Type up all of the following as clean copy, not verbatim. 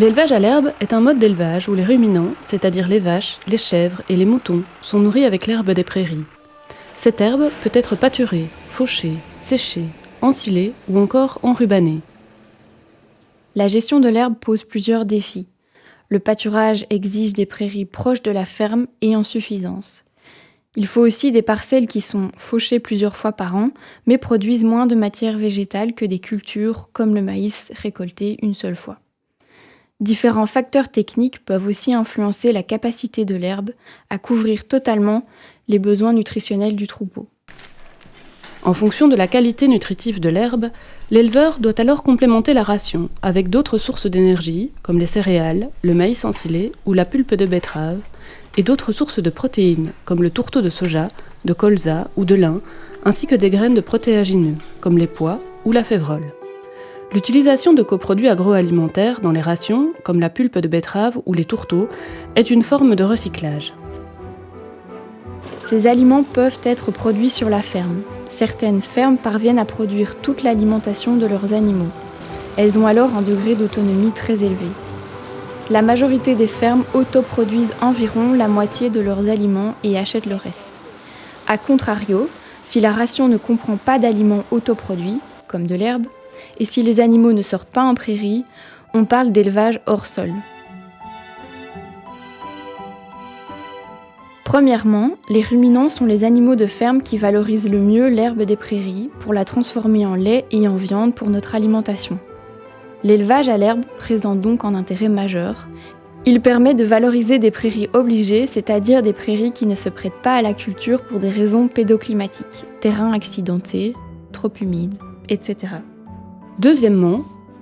L'élevage à l'herbe est un mode d'élevage où les ruminants, c'est-à-dire les vaches, les chèvres et les moutons, sont nourris avec l'herbe des prairies. Cette herbe peut être pâturée, fauchée, séchée, ensilée ou encore enrubanée. La gestion de l'herbe pose plusieurs défis. Le pâturage exige des prairies proches de la ferme et en suffisance. Il faut aussi des parcelles qui sont fauchées plusieurs fois par an, mais produisent moins de matière végétale que des cultures comme le maïs récolté une seule fois. Différents facteurs techniques peuvent aussi influencer la capacité de l'herbe à couvrir totalement les besoins nutritionnels du troupeau. En fonction de la qualité nutritive de l'herbe, l'éleveur doit alors complémenter la ration avec d'autres sources d'énergie, comme les céréales, le maïs ensilé ou la pulpe de betterave, et d'autres sources de protéines, comme le tourteau de soja, de colza ou de lin, ainsi que des graines de protéagineux, comme les pois ou la févrole. L'utilisation de coproduits agroalimentaires dans les rations, comme la pulpe de betterave ou les tourteaux, est une forme de recyclage. Ces aliments peuvent être produits sur la ferme. Certaines fermes parviennent à produire toute l'alimentation de leurs animaux. Elles ont alors un degré d'autonomie très élevé. La majorité des fermes autoproduisent environ la moitié de leurs aliments et achètent le reste. A contrario, si la ration ne comprend pas d'aliments autoproduits, comme de l'herbe, et si les animaux ne sortent pas en prairie, on parle d'élevage hors sol. Premièrement, les ruminants sont les animaux de ferme qui valorisent le mieux l'herbe des prairies pour la transformer en lait et en viande pour notre alimentation. L'élevage à l'herbe présente donc un intérêt majeur. Il permet de valoriser des prairies obligées, c'est-à-dire des prairies qui ne se prêtent pas à la culture pour des raisons pédoclimatiques, terrains accidentés, trop humides, etc. Deuxièmement,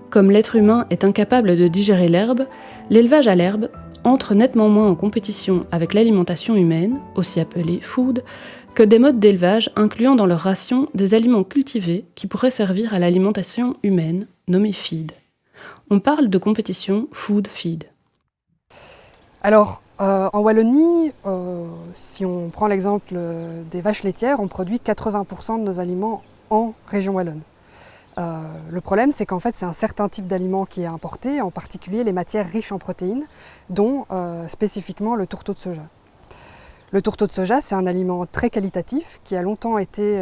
comme l'être humain est incapable de digérer l'herbe, l'élevage à l'herbe entre nettement moins en compétition avec l'alimentation humaine, aussi appelée food, que des modes d'élevage incluant dans leur ration des aliments cultivés qui pourraient servir à l'alimentation humaine, nommée feed. On parle de compétition food-feed. Alors, en Wallonie, si on prend l'exemple des vaches laitières, on produit 80% de nos aliments en région wallonne. Le problème, c'est qu'en fait, c'est un certain type d'aliment qui est importé, en particulier les matières riches en protéines, dont spécifiquement le tourteau de soja. Le tourteau de soja, c'est un aliment très qualitatif qui a longtemps été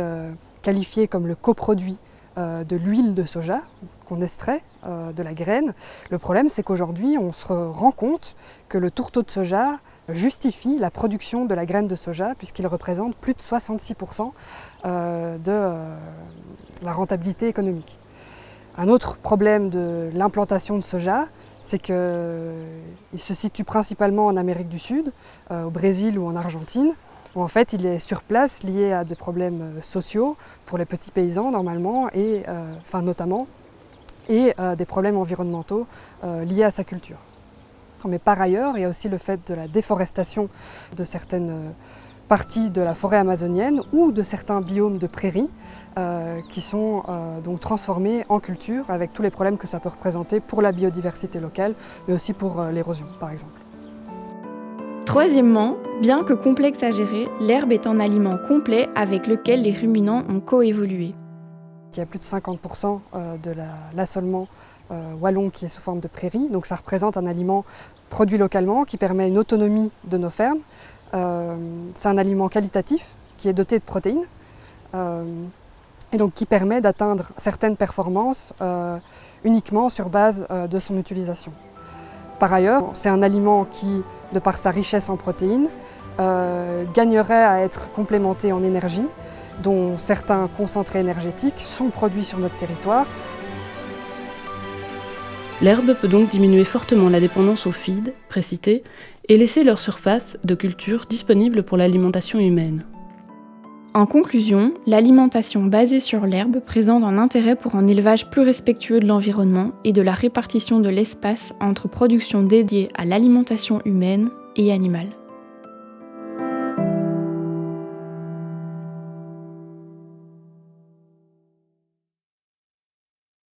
qualifié comme le coproduit de l'huile de soja qu'on extrait de la graine. Le problème, c'est qu'aujourd'hui, on se rend compte que le tourteau de soja justifie la production de la graine de soja puisqu'il représente plus de 66% de la rentabilité économique. Un autre problème de l'implantation de soja, c'est qu'il se situe principalement en Amérique du Sud, au Brésil ou en Argentine, où en fait il est sur place lié à des problèmes sociaux pour les petits paysans normalement, et, notamment, et des problèmes environnementaux liés à sa culture. Mais par ailleurs, il y a aussi le fait de la déforestation de certaines parties de la forêt amazonienne ou de certains biomes de prairies qui sont donc transformés en culture avec tous les problèmes que ça peut représenter pour la biodiversité locale, mais aussi pour l'érosion par exemple. Troisièmement, bien que complexe à gérer, l'herbe est un aliment complet avec lequel les ruminants ont coévolué. Il y a plus de 50% de l'assolement wallon qui est sous forme de prairie, donc ça représente un aliment produit localement qui permet une autonomie de nos fermes. C'est un aliment qualitatif qui est doté de protéines et donc qui permet d'atteindre certaines performances uniquement sur base de son utilisation. Par ailleurs, c'est un aliment qui, de par sa richesse en protéines, gagnerait à être complémenté en énergie, dont certains concentrés énergétiques sont produits sur notre territoire. L'herbe peut donc diminuer fortement la dépendance au feed, précité, et laisser leur surface de culture disponible pour l'alimentation humaine. En conclusion, l'alimentation basée sur l'herbe présente un intérêt pour un élevage plus respectueux de l'environnement et de la répartition de l'espace entre production dédiée à l'alimentation humaine et animale.